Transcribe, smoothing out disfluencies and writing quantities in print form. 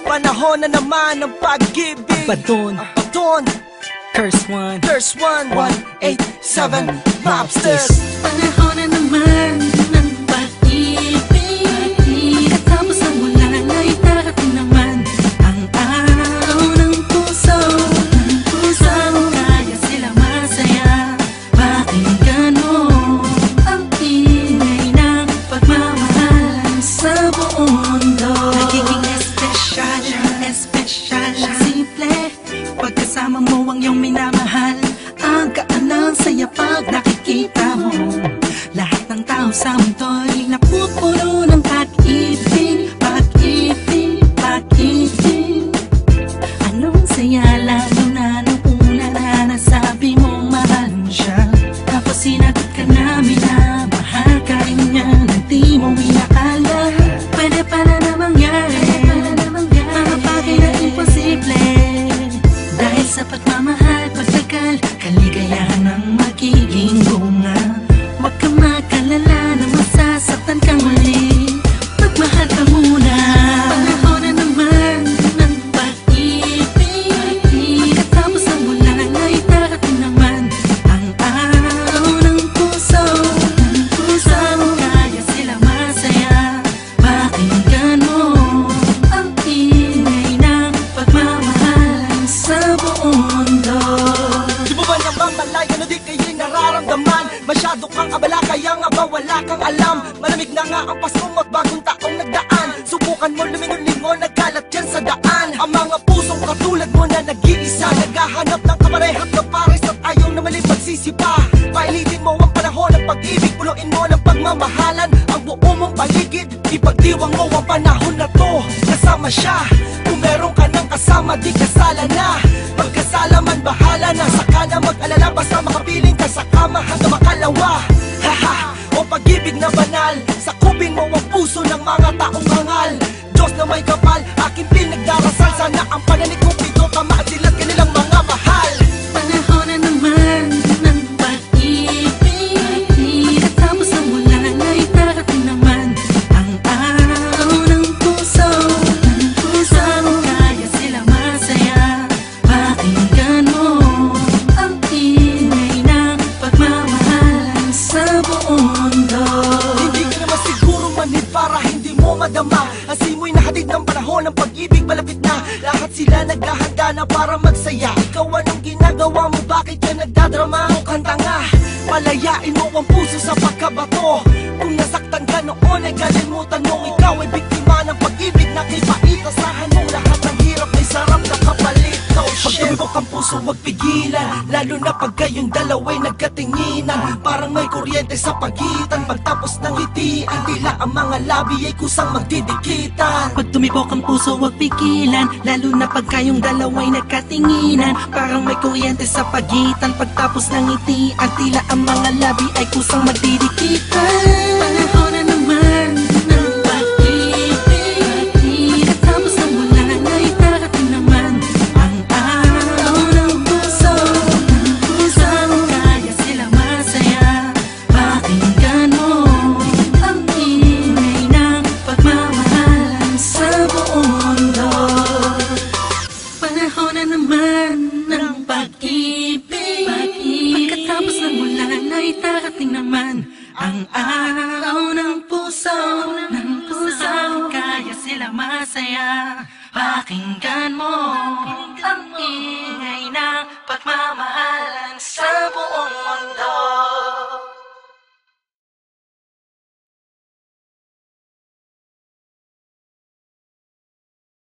Panahon na naman ng pag-ibig. Badon, Badon, Curse One, 187 Mobsters. Panahon na naman ng pag-ibig. Katapos ang wala ay darating naman ang araw ng puso. Kaya sila masaya. Pakinggan mo ang ingay ng pagmamahal sa buong mundo. Nagiging espesyal, espesyal, simple pagkasama mo ang iyong minamahal. Ang gaan ng saya pag nakikita mo lahat ng tao sa mundo'y napupuno ng pag-ibig, pag-ibig, pag-ibig. Anong saya lalo na nung una na nasabi mong mahal mo siya. Tapos sinagot ka na minamahal ka rin niya na di mo inakala. Pwede pala na mangyari mga bagay na imposible. Dahil sa pagmamahal, pagtagal, kaligayahan ang magiging bunga. Huwag kang magalala na masasaktan kang muli. Magmahal ka muna. Panahon na naman ng pag-ibig. Pagkatapos ang ulan ay darating naman ang araw ng puso. Kaya sila masaya. Pakinggan mo ang ingay ng pagmamahal sa buong mundo. Di mo ba naman malayo na di kayo nararamdaman? Masyado kang abala kaya nga ba wala kang alam? Malamig na nga ang Pasko at bagong taong nagdaan. Subukan mo lumingon-lingon, nagkalat yan sa daan. Ang mga pusong katulad mo na nag-iisa, naghahanap ng kaparehas na pares at ayaw na mali magsisipa. Pailitin mo ang panahon ng pag-ibig, punuin mo ng pagmamahalan ang buo mong paligid. Ipagdiwang mo ang panahon na to, kasama siya. Kung meron ka ng kasama, di kasala na. Pagkasala man bahala na, saka na mag-alala. Basta makapiling ka sa kama hanggang makalawa. Haha, o pag-ibig na banal, sakupin mo ang puso ng mga taong hangal. Diyos na may kapal, aking pinagdarasal. Sana ang panalig kong pito, tamaan sila't kanilang mga mahal. Panahon na naman ng pag-ibig. Katapos ang ulan ay darating naman ang araw ng puso. Kaya sila masaya. Pakinggan mo ang ingay ng pagmamahal sa buong mundo. Hindi ka naman siguro manhid para hindi mo madama. Ang simoy na hatid ng panahon ng pag-ibig malapit na. Lahat sila naghahanda na para magsaya. Ikaw anong ginagawa mo? Bakit ka nagdadrama? Mukhang tanga. Palayain mo ang puso sa pagkabato. Kung nasaktan ka noon ay kalimutan mong ikaw ay biktima ng pag-ibig na kipait. Asahan mong lahat ng hirap may sarap na kapalit. No shit. Pagtumbok ang puso wag pigilan, lalo na pag kayong dalawa'y nagkatinginan. Parang may kuryente sa pagitan. Pagtapos ng ngiti ay tila ang mga labi ay kusang magdidikitan. Pag tumibok ang puso huwag pigilan, lalo na pag kayong dalawa'y nagkatinginan. Parang may kuryente sa pagitan. Pagtapos ng ngiti at tila ang mga labi ay kusang magdidikitan. Panahon na naman ng pag-ibig. Katapos ang ulan ay darating naman ang araw ng puso. Kaya sila masaya. Pakinggan mo ang ingay ng pagmamahal sa buong mundo. Panahon na naman ng pag-ibig. Pagkatapos ng ulan ay darating naman ang araw ng puso. Kaya sila masaya. Pakinggan mo ang ingay ng pagmamahal